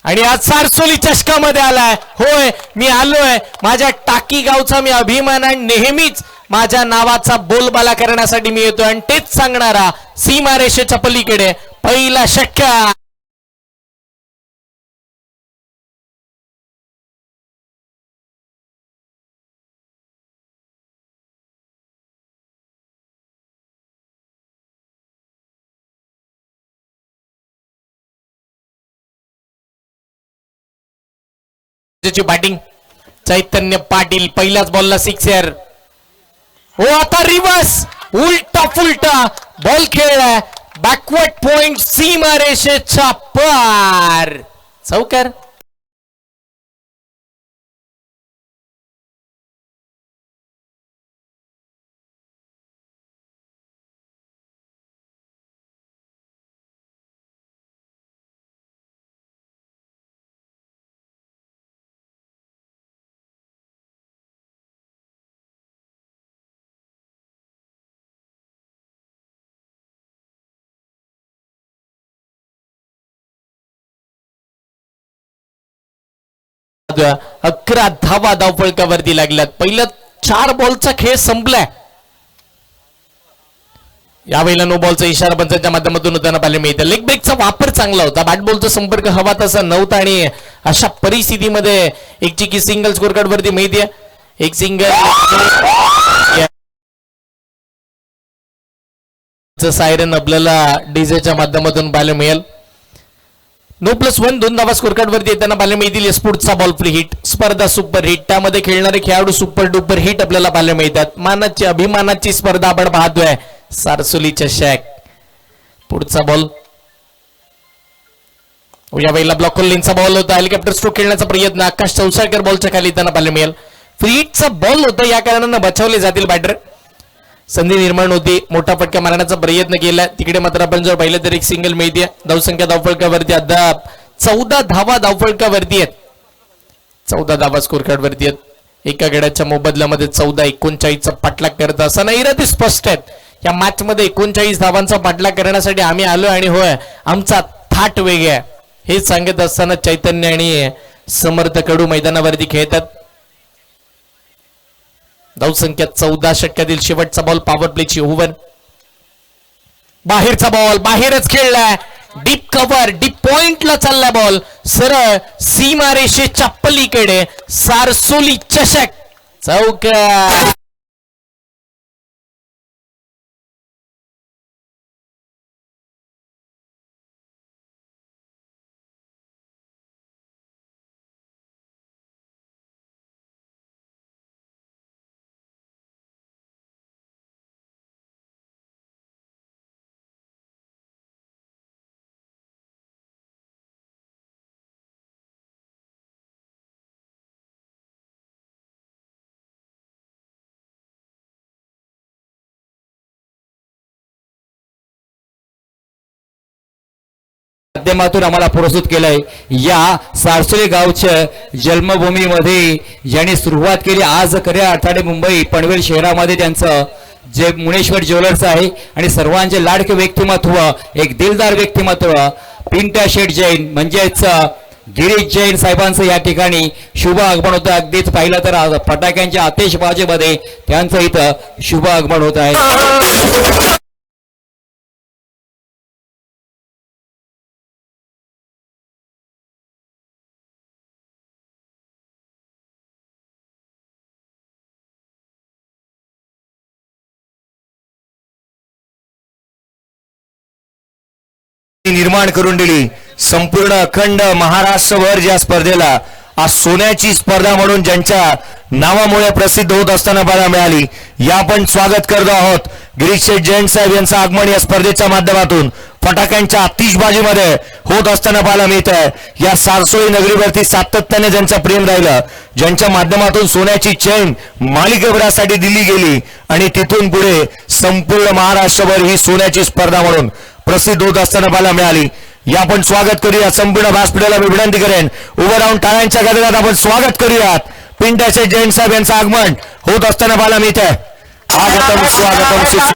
आणि आज सारसोली चषकामध्ये आलाय. होय, मी आलोय. माझ्या टाकी गावचा मी अभिमान आहे. नेहमीच माझ्या नावाचा बोलबाला करण्यासाठी मी येतोय आणि तेच सांगणारा सीमारेषेच्या पलीकडे पहिला षटकार. बॅटिंग चैतन्य पाटील. पहिल्याच बॉलला सिक्सर. हो, आता रिव्हर्स उलटा फुलटा बॉल खेळलाय. बॅकवर्ड पॉइंट सीमारेषेच्या पार. चौकार. 11 धावा धावफलकावरती लागल्यात. पहिल्या 4 बॉलचा खेळ संपलाय. यावेळेला नो बॉलचा इशारा पंचांच्या माध्यमातून होताना पाहायला मिळतं. लेग ब्रेकचा वापर चांगला होता. बॅट बॉलचा संपर्क हवा तसा नव्हता आणि अशा परिस्थितीमध्ये एक चिकी सिंगल स्कोर कार्ड वरती मिळते. एक सिंगल सायरन आपल्याला डीजेच्या माध्यमातून पाहायला मिळेल. नो +1 2 धावा स्कोर कार्ड वरती येताना पाहायला मिळतील. स्फोटचा बॉल फ्री हिट, स्पर्धा सुपर हिट, त्यामध्ये खेळणारे खेळाडू सुपर डुपर हिट आपल्याला पाहायला मिळतात. मानाची अभिमानाची स्पर्धा आपण पाहतोय. सारसोली चषक. पुढचा बॉल यावेळेला ब्लॉक लेनचा बॉल होता. हेलिकॉप्टर स्ट्रोक खेळण्याचा प्रयत्न आकाश चौसाळकर बॉलच्या खाली येताना पाहायला मिळेल. फ्री हिटचा बॉल होता, या कारणानं बचावले जातील बॅटर. संधी निर्माण होती, मोठा फटका मारण्याचा प्रयत्न केला. तिकडे मात्र आपण जर पाहिलं तर एक सिंगल मिळते. धावसंख्या धावफलकावरती अद्याप 14 धावा धावफलकावरती आहेत. 14 धावा स्कोर कार्ड वरती आहेत. एका गड्याच्या मोबदल्यामध्ये 14-39चा पाठलाग करत असताना इरादे स्पष्ट आहेत. या मॅच मध्ये 39 धावांचा पाठलाग करण्यासाठी आम्ही आलो आणि होय आमचा थाट वेगळा आहे हे सांगत असताना चैतन्य आणि समर्थ कडू मैदानावरती खेळतात. धावसंख्या 14. षटकातील शेवटचा बॉल पॉवर प्लेची ओव्हर. बाहेरचा बॉल बाहेरच खेळलाय. डीप कव्हर, डीप पॉइंटला चालला बॉल सरळ सीमारेषेच्या पलीकडे. सारसोली चषक चौकार. माध्यमातून आम्हाला प्रस्तुत केलंय. या सारसोली गावच्या जन्मभूमीमध्ये ज्यांनी सुरुवात केली आज खऱ्या अर्थाने मुंबई पनवेल शहरामध्ये त्यांचं जे मुनेश्वर ज्वेलर्स आहे आणि सर्वांचे लाडके व्यक्तिमत्व, एक दिलदार व्यक्तिमत्व पिंट्या शेठ जैन म्हणजेच गिरीश जैन साहेबांचं या ठिकाणी शुभ आगमन होतं. अगदीच पाहिलं तर फटाक्यांच्या आतिषबाजीमध्ये त्यांचं इथं शुभ आगमन होत आहे. निर्माण करून दिली. संपूर्ण अखंड महाराष्ट्रभर ज्या स्पर्धेला आज सोन्याची स्पर्धा म्हणून ज्यांच्या नावामुळे प्रसिद्ध होत असताना पाहायला मिळाली, या आपण स्वागत करतो आहोत. गिरीश शेठ जैन साहेब यांचं आगमन या स्पर्धेच्या माध्यमातून फटाक्यांच्या आतिषबाजीमध्ये होत असताना पाहायला मिळत आहे. या सारसोली नगरीवरती सातत्याने ज्यांचं प्रेम राहिलं, ज्यांच्या माध्यमातून सोन्याची चेन मालिकेभरासाठी दिली गेली आणि तिथून पुढे संपूर्ण महाराष्ट्रभर ही सोन्याची स्पर्धा म्हणून प्रसिद्ध होत असताना पाहायला मिळाली. या आपण स्वागत करूया. संपूर्ण व्यासपीठाला मी विनंती करेन उभं राहून टाळ्यांच्या गजरात आपण स्वागत करूयात. पिंट्या शेठ जैन साहेब यांचं आगमन होत असताना पाहायला मिळत आहे. स्वागतम स्वागतम.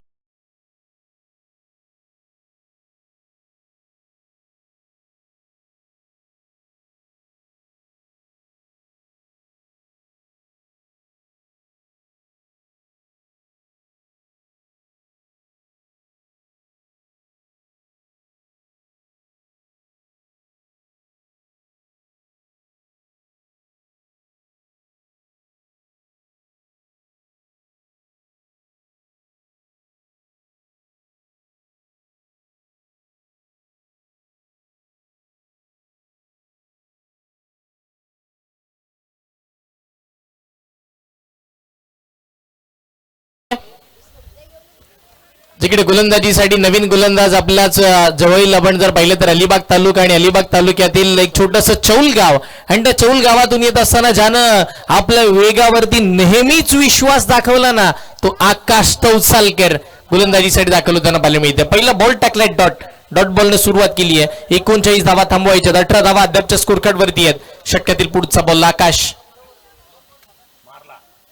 जिकडे गोलंदाजीसाठी नवीन गोलंदाज आपल्याच जवळील आपण जर पाहिलं तर अलिबाग तालुका आणि अलिबाग तालुक्यातील एक छोटस चौल गाव आणि त्या चौल गावातून येत असताना ज्यानं आपल्या वेगावरती नेहमीच विश्वास दाखवला ना, तो आकाश तौसालकर गोलंदाजीसाठी दाखल होताना पाहायला मिळते. पहिला बॉल टाकलाय डॉट बॉलने सुरुवात केली आहे. 39 धावा थांबवायच्या, 18 धावा अद्यापच्या स्कोर कार्ड वरती आहेत. षटकातील पुढचा बॉल आकाश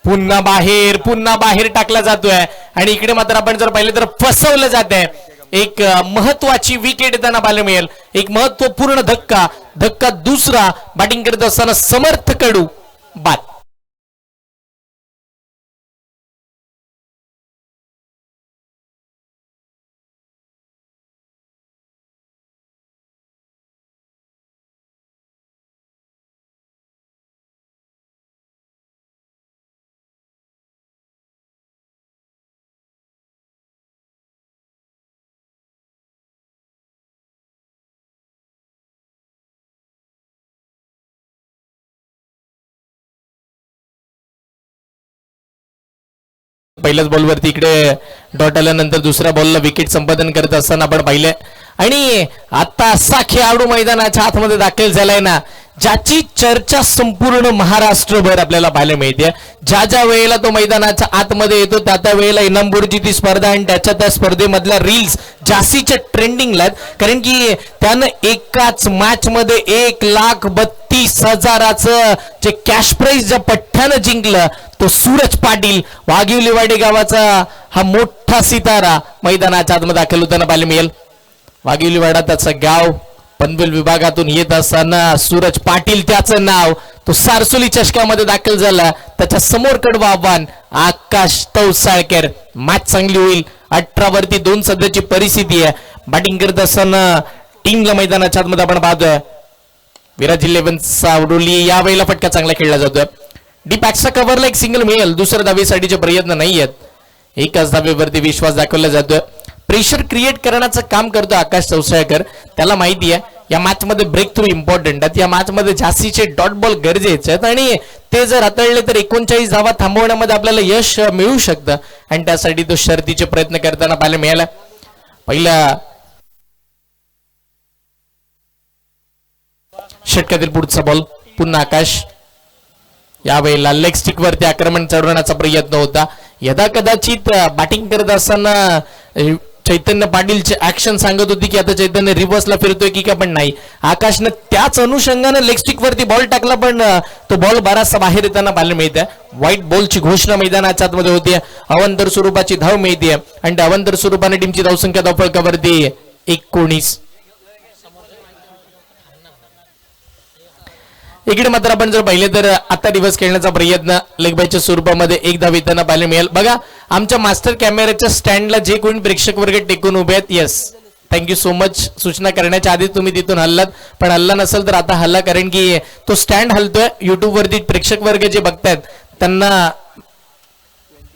पुन्हा बाहेर टाकला जातोय आणि इकडे मात्र आपण जर पाहिलं तर फसवलं जात आहे. एक महत्वाची विकेट त्यांना पाहायला मिळेल. एक महत्वपूर्ण धक्का धक्का दुसरा, बॅटिंग करत असताना समर्थ कडू बाद. पहिल्याच बॉलवरती इकडे डॉट आल्यानंतर दुसऱ्या बॉलला विकेट संपादन करत असताना आपण पाहिले. आणि आता असा खेळाडू मैदानाच्या आतमध्ये दाखल झालाय ना, ज्याची चर्चा संपूर्ण महाराष्ट्रभर आपल्याला पाहायला मिळते. ज्या ज्या वेळेला तो मैदानाच्या आतमध्ये येतो त्या त्या वेळेला इनामपुरची ती स्पर्धा आणि त्या स्पर्धेमधल्या रील्स जास्तीच्या ट्रेंडिंगला आहेत. कारण की त्यानं एकाच मॅच मध्ये 1,32,000चं जे कॅश प्राइज ज्या पठ्ठ्यानं जिंकलं तो सूरज पाटील वाघिवलीवाडी गावाचा हा मोठा सितारा मैदानाच्या आतमध्ये दाखल होताना पाहायला मिळेल. वाघिवलीवाडा त्याचं गाव, पनवेल विभागातून येत असताना सूरज पाटील त्याचं नाव, तो सारसोली चषकामध्ये दाखल झाला. त्याच्या समोर कडवं आव्हान आकाश तवसाळकर. मॅच चांगली होईल. 18 वरती 2 सध्याची परिस्थिती आहे. बॅटिंग करत असताना टीमला मैदानाच्या आतमध्ये आपण पाहतोय विराज 11 सावडोली. यावेळेला फटका चांगला खेळला जातोय. डीपॅक्सचा कव्हरला एक सिंगल मिळेल. दुसऱ्या धावेसाठीचे प्रयत्न नाही आहेत. एकाच धावेवरती विश्वास दाखवला जातोय. प्रेशर क्रिएट करण्याचं काम करतो आकाश तवसाळकर. त्याला माहिती आहे या मॅच मध्ये ब्रेक थ्रू इम्पॉर्टंट आहेत. या मॅच मध्ये जास्तीचे डॉट बॉल गरजेचे आहेत आणि ते जर हाताळले तर 39 धावा थांबवण्यामध्ये आपल्याला यश मिळू शकतं. आणि त्यासाठी तो शर्तीचे प्रयत्न करताना पाहायला मिळाला. पहिला षटकातील पुढचा बॉल पुन्हा आकाश. यावेळेला लेग स्टिक वरती आक्रमण चढवण्याचा प्रयत्न होता. यदा कदाचित बॅटिंग करत असताना चैतन्य पाटीलचे ऍक्शन सांगत होती की आता चैतन्य रिव्हर्सला फिरतोय की का, पण नाही. आकाशनं त्याच अनुषंगाने लेग स्टिक वरती बॉल टाकला पण तो बॉल बराचसा बाहेर येताना पाहायला मिळते. व्हाईट बॉलची घोषणा मैदानाच्या आतमध्ये होती. अवंतर स्वरूपाची धाव मिळते आणि त्या अवंतर स्वरूपाने टीमची धावसंख्या धावफलकावरती 19. इकडे मात्र आपण जर पाहिले तर आता दिवस खेळण्याचा प्रयत्न लेगबायच्या स्वरूपामध्ये एक धाव येताना पाहायला मिळेल. बघा आमच्या मास्टर कॅमेऱ्याच्या स्टँडला जे कोणी प्रेक्षक वर्ग टेकून उभे आहेत, येस थँक्यू सो मच. सूचना करण्याच्या आधी तुम्ही तिथून हल्लात, पण हल्ला नसेल तर आता हल्ला, कारण की तो स्टँड हलतोय. युट्यूब वरती प्रेक्षक वर्ग जे बघतायत त्यांना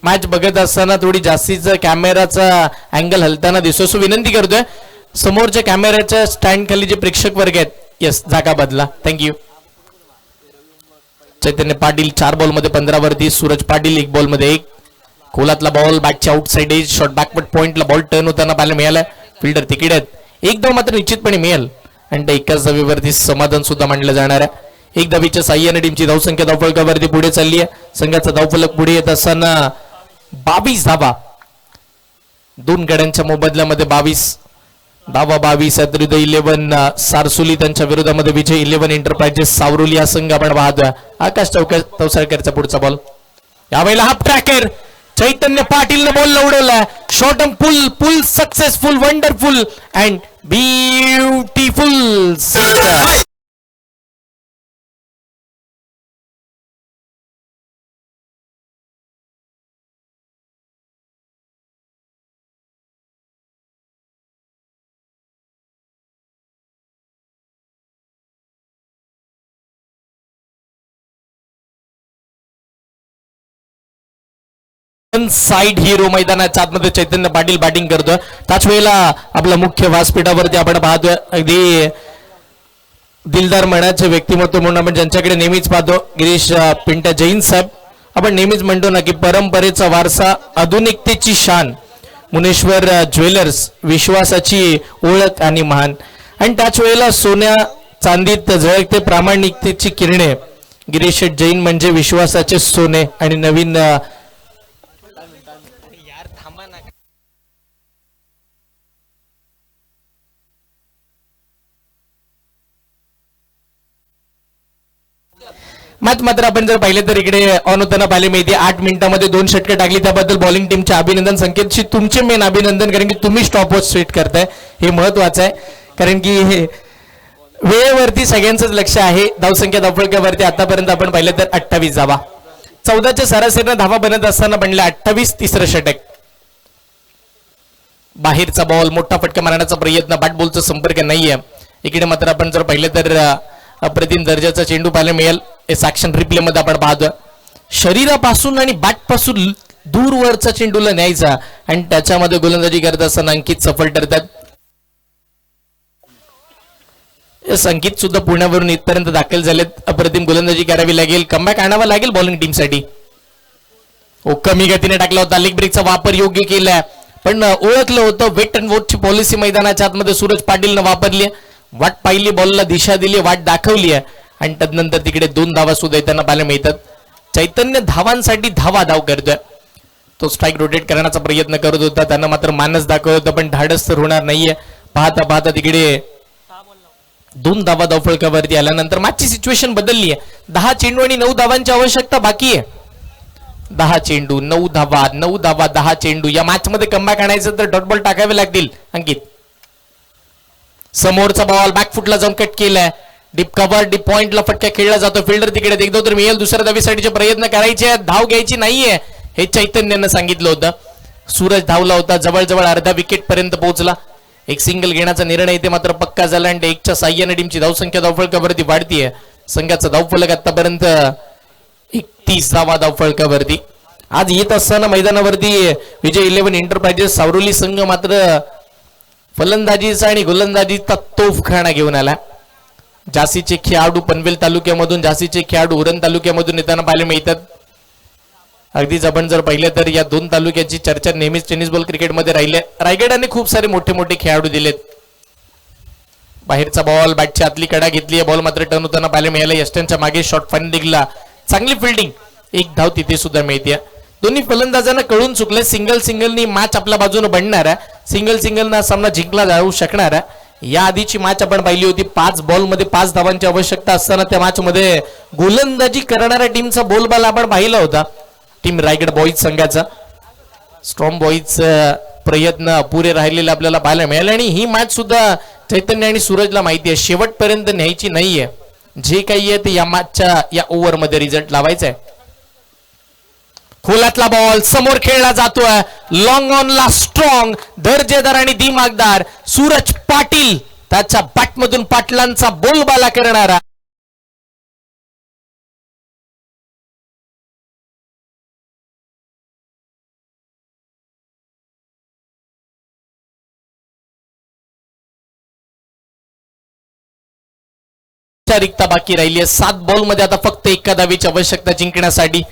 मॅच बघत असताना थोडी जास्तीचा कॅमेराचा अँगल हलताना दिसतो. सो विनंती करतोय समोरच्या कॅमेऱ्याच्या स्टँड खाली जे प्रेक्षक वर्ग आहेत, येस जागा बदला. थँक्यू. चैतन्य पाटील 4 बॉलमध्ये 15 वरती. सूरज पाटील 1 बॉलमध्ये 1. खोलातला बॉल बॅकच्या आउटसाइड एज शॉर्ट बॅकवर्ड पॉइंटला बॉल टर्न होताना पाहायला मिळाला. फिल्डर तिकीट आहेत. 1 धाव मात्र निश्चितपणे मिळेल आणि त्या एकाच धावेवरती समाधान सुद्धा मांडलं जाणार आहे. 1 धावेच्या साह्याने टीमची धावसंख्या धावफलकावरती पुढे चालली आहे. संघाचा धावफलक पुढे येत असताना 22 धावा. 2 गड्यांच्या मोबदल्यामध्ये 22 धावा. 22 हृदय 11 सारसोली त्यांच्या विरोधामध्ये विजय 11 एंटरप्राइजेस सावरोली हा संघ आपण पाहतोय. आकाश तवसाळकरचा पुढचा बॉल. यावेळेला हाफ ट्रॅकर चैतन्य पाटीलने बॉल उडवला. Short pull pull successful wonderful and beautiful. Side hero मैदानाच्या आतमध्ये चैतन्य पाटील बॅटिंग करतोय. त्याच वेळेला आपल्या मुख्य व्यासपीठावरती आपण पाहतोय अगदी दिलदार मनाचे व्यक्तिमत्व म्हणून आपण ज्यांच्याकडे नेहमीच पाहतो, गिरीश पिंट्या जैन साहेब. आपण नेहमीच म्हणतो ना की परंपरेचा वारसा, आधुनिकतेची शान, मुनेश्वर ज्वेलर्स विश्वासाची ओळख आणि मान. आणि त्याच वेळेला सोन्या चांदीत झळकते प्रामाणिकतेची किरणे. गिरीश जैन म्हणजे विश्वासाचे सोने आणि नवीन मात्र आपण जर पाहिले तर इकडे ऑन होताना पाहिले मिळते. 8 मिनिटांमध्ये 2 षटके टाकली, त्याबद्दल बॉलिंग टीमचे अभिनंदन. संकेतशी तुमचे मेन अभिनंदन, कारण की तुम्ही स्टॉपवॉच सेट करताय, हे महत्वाचं आहे. कारण की वेळेवरती सगळ्यांचंच लक्ष आहे. धावसंख्या धावफलकावरती आतापर्यंत आपण पाहिलं तर 28 धावा. 14च्या सरासरीनं धावा बनत असताना बनल्या 28. तिसरं षटक. बाहेरचा बॉल, मोठा फटका मारण्याचा प्रयत्न, बॅट बॉलचा संपर्क नाहीये. इकडे मात्र आपण जर पाहिलं तर अप्रतिम दर्जाचा चेंडू पाहायला मिळेल. साक्षण रिप्ले मध्ये आपण पाहतोय शरीरापासून आणि बॅट पासून दूरवरचा चेंडूला न्यायचा आणि त्याच्यामध्ये गोलंदाजी करत असताना अंकित सफल ठरतात. अंकित सुद्धा पुण्यावरून इथपर्यंत दाखल झालेत. अप्रतिम गोलंदाजी करावी लागेल, कमबॅक आणावा लागेल बॉलिंग टीमसाठी. कमी गतीने टाकला होता, लेग ब्रेकचा वापर योग्य केलाय, पण ओळखलं होतं वेट अँड वॉचची पॉलिसी मैदानाच्या आतमध्ये सूरज पाटीलनं वापरली. वाट पाहिली, बॉलला दिशा दिली, वाट दाखवली आहे आणि तदनंतर तिकडे 2 धावा सुद्धा येताना पाहायला मिळतात. चैतन्य धावांसाठी धाव करतोय. तो स्ट्राईक रोटेट करण्याचा प्रयत्न करत होता, त्यांना मात्र मानस दाखवत होतं, पण धाडस तर होणार नाहीये. पाहता पाहता तिकडे 2 धावा धावफलकावरती आल्यानंतर मॅचची सिच्युएशन बदलली आहे. 10 चेंडू आणि 9 धावांची आवश्यकता बाकी आहे. 10 चेंडू 9 धावा, 9 धावा 10 चेंडू. या मॅच मध्ये कमबॅक आणायचं तर डॉट बॉल टाकावे लागतील. अंकित समोरचा बॉल बॅकफुटला जाऊन कट केलाय. डीप कव्हर, डीप पॉइंटला फटका खेळला जातो. फिल्डर तिकडे देखतो तर मिळेल. दुसऱ्या धावीसाठीचे प्रयत्न करायचे, धाव घ्यायची नाहीये हे चैतन्यानं सांगितलं होतं. सूरज धावला होता, जवळजवळ अर्धा विकेट पर्यंत पोहोचला. एक सिंगल घेण्याचा निर्णय इथे मात्र पक्का झाला आणि 1च्या साह्याने टीमची धावसंख्या धावफलकावरती वाढतीये. संघाचा धावफलक आतापर्यंत 31 धावा धावफलकावरती. आज येत असताना मैदानावरती विजय 11 एंटरप्राइजेस सावरोली संघ मात्र फलंदाजीचा आणि गोलंदाजीचा तोफखाना घेऊन आला. झाशीचे खेळाडू पनवेल तालुक्यामधून, झाशीचे खेळाडू उरण तालुक्यामधून येताना पाहायला मिळतात. अगदीच आपण जर पाहिलं तर या 2 तालुक्याची चर्चा नेहमीच टेनिस बॉल क्रिकेटमध्ये राहिली. रायगडाने खूप सारे मोठे मोठे खेळाडू दिलेत. बाहेरचा बॉल, बॅटची आतली कडा घेतली, बॉल मात्र टर्न होताना पाहायला मिळाला. यष्टनच्या मागे शॉर्ट फाइंडिंगला चांगली फिल्डिंग, 1 धाव तिथे सुद्धा मिळते. दोन्ही फलंदाजांना कळून चुकले. सिंगलनी मॅच आपल्या बाजूने बनणार आहे. सिंगलना सामना जिंकला जाऊ शकणार आहे. या आधीची मॅच आपण पाहिली होती. 5 बॉलमध्ये 5 धावांची आवश्यकता असताना त्या मॅच मध्ये गोलंदाजी करणाऱ्या टीमचा बोलबाल आपण पाहिला होता. टीम रायगड बॉईज संघाचा स्ट्रॉंग बॉईज प्रयत्न अपुरे राहिलेले आपल्याला पाहायला मिळाले आणि ही मॅच सुद्धा चैतन्य आणि सूरजला माहिती आहे शेवटपर्यंत न्यायची नाहीये. जे काही आहे ते या मॅचच्या या ओव्हर मध्ये रिझल्ट लावायचा आहे. खोलातला बॉल समोर खेळला जातोय. लॉंग ऑनला स्ट्रॉंग, दर्जेदार आणि दिमागदार सूरज पाटील त्याच्या बॅटमधून पाटलांचा बोलबाला करणारा. रिक्ता बाकी राहिली आहे. 7 बॉलमध्ये आता फक्त 1 धावेची आवश्यकता जिंकण्यासाठी.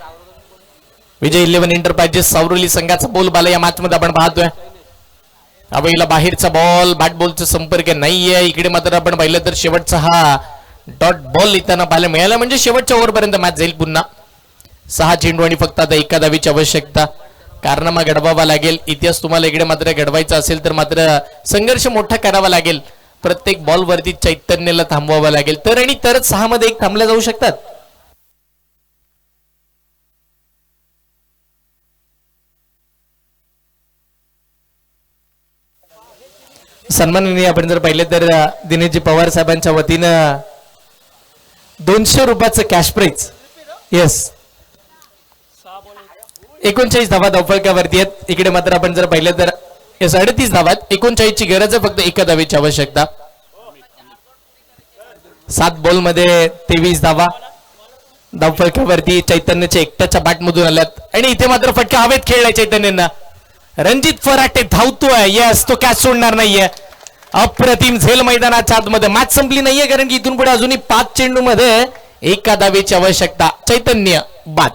विजय 11 एंटरप्राइजेस सावरोली संघाचा बोलबाला या मॅच मध्ये आपण पाहतोय. अवेला बाहेरचा बॉल, बॅट बॉलचा संपर्क नाहीये. इकडे मात्र आपण पाहिलं तर शेवटचा हा डॉट बॉल येताना पाहायला मिळाला, म्हणजे शेवटच्या ओव्हर पर्यंत मॅच जाईल पुन्हा. 6 चेंडू आणि फक्त आता 1 धावेची आवश्यकता. कारनामा घडवावा लागेल. इतिहास तुम्हाला इकडे मात्र घडवायचा असेल तर मात्र संघर्ष मोठा करावा लागेल. प्रत्येक बॉलवरती चैतन्याला थांबवावं लागेल, तर आणि तरच 6 मध्ये 1 थांबल्या जाऊ शकतात. सन्माननीय आपण जर पाहिलं तर दिनेशजी पवार साहेबांच्या वतीनं 200 रुपयाचं कॅश प्राइज. येस, 39 धावा धावफलकावरती आहेत. इकडे मात्र आपण जर पाहिलं तर 38 धावात 39 ची गरज आहे, फक्त 1 धावेची आवश्यकता. 7 बॉल मध्ये 23 धावा धावफलकावरती चैतन्याच्या एकट्याच्या बॅटमधून आल्यात आणि इथे मात्र फटका हवेत खेळलाय चैतन्यांना. रणजित फराटे धावतोय. यस, तो कॅच सोडणार नाहीये. अप्रतिम झेल मैदानाच्या आतमध्ये. मॅच संपली नाहीये कारण की इथून पुढे अजूनही 5 चेंडू मध्ये 1 धावेची आवश्यकता. चैतन्य बाद.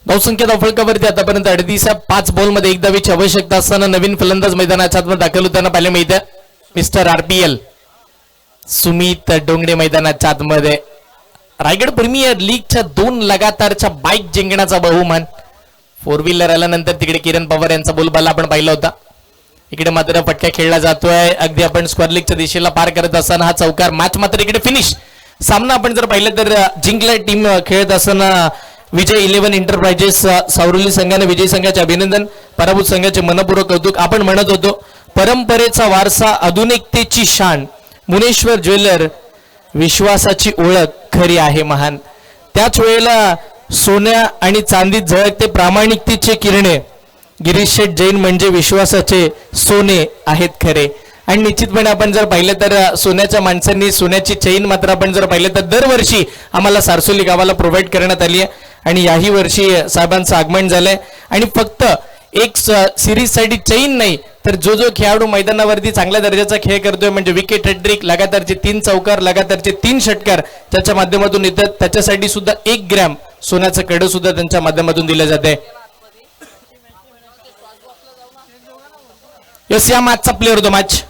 धावसंख्या धावफलकावरती आतापर्यंत 38. 5 बॉल मध्ये 1 धावेची आवश्यकता असताना नवीन फलंदाज मैदानाच्या आतमध्ये दाखल होताना पाहायला मिळतं. मिस्टर RPL सुमित डोंगडे मैदानाच्या आतमध्ये. रायगड प्रीमियर लीगच्या 2 लगातारच्या बाईक जिंकण्याचा बहुमान. 4 व्हीलर आल्यानंतर तिकडे किरण पवार यांचा बोलबाला आपण पाहिला होता. इकडे मात्र फटका खेळला जातोय. अगदी आपण स्क्वेअर लीगच्या दिशेला पार करत असताना हा चौकार. मॅच मात्र इकडे फिनिश. सामना आपण जर पाहिलं तर जिंकला टीम खेळत असताना विजय 11 एंटरप्राइजेस सावरुली संघाने विजय संघाचे अभिनंदन, पराभूत संघाचे मनपूर्वक कौतुक. आपण म्हणत होतो परंपरेचा वारसा, आधुनिकतेची शान, मुनेश्वर ज्वेलर, विश्वासाची ओळख खरी आहे महान. त्याच वेळेला सोन्या आणि चांदीत झळकते प्रामाणिकतेचे किरणे. गिरीश शेठ जैन म्हणजे विश्वासाचे सोने आहेत खरे. आणि निश्चितपणे आपण जर पाहिलं तर सोन्याच्या माणसांनी सोन्याची चैन मात्र आपण जर पाहिलं तर दरवर्षी आम्हाला सारसोली गावाला प्रोव्हाइड करण्यात आली आहे. आणि याही वर्षी साहेबांचं आगमन झालंय. आणि फक्त एक सिरीज साठी चैन नाही तर जो खेळाडू मैदानावरती चांगल्या दर्जाचा खेळ करतोय म्हणजे विकेट हॅट्रिक, लगातारचे 3 चौकार, लगातारचे 3 षटकार त्याच्या माध्यमातून येतात, त्याच्यासाठी सुद्धा 1 ग्रॅम सोन्याचं कडं सुद्धा त्यांच्या माध्यमातून दिलं जाते. यस, या मॅचचा प्लेअर होतो मॅच.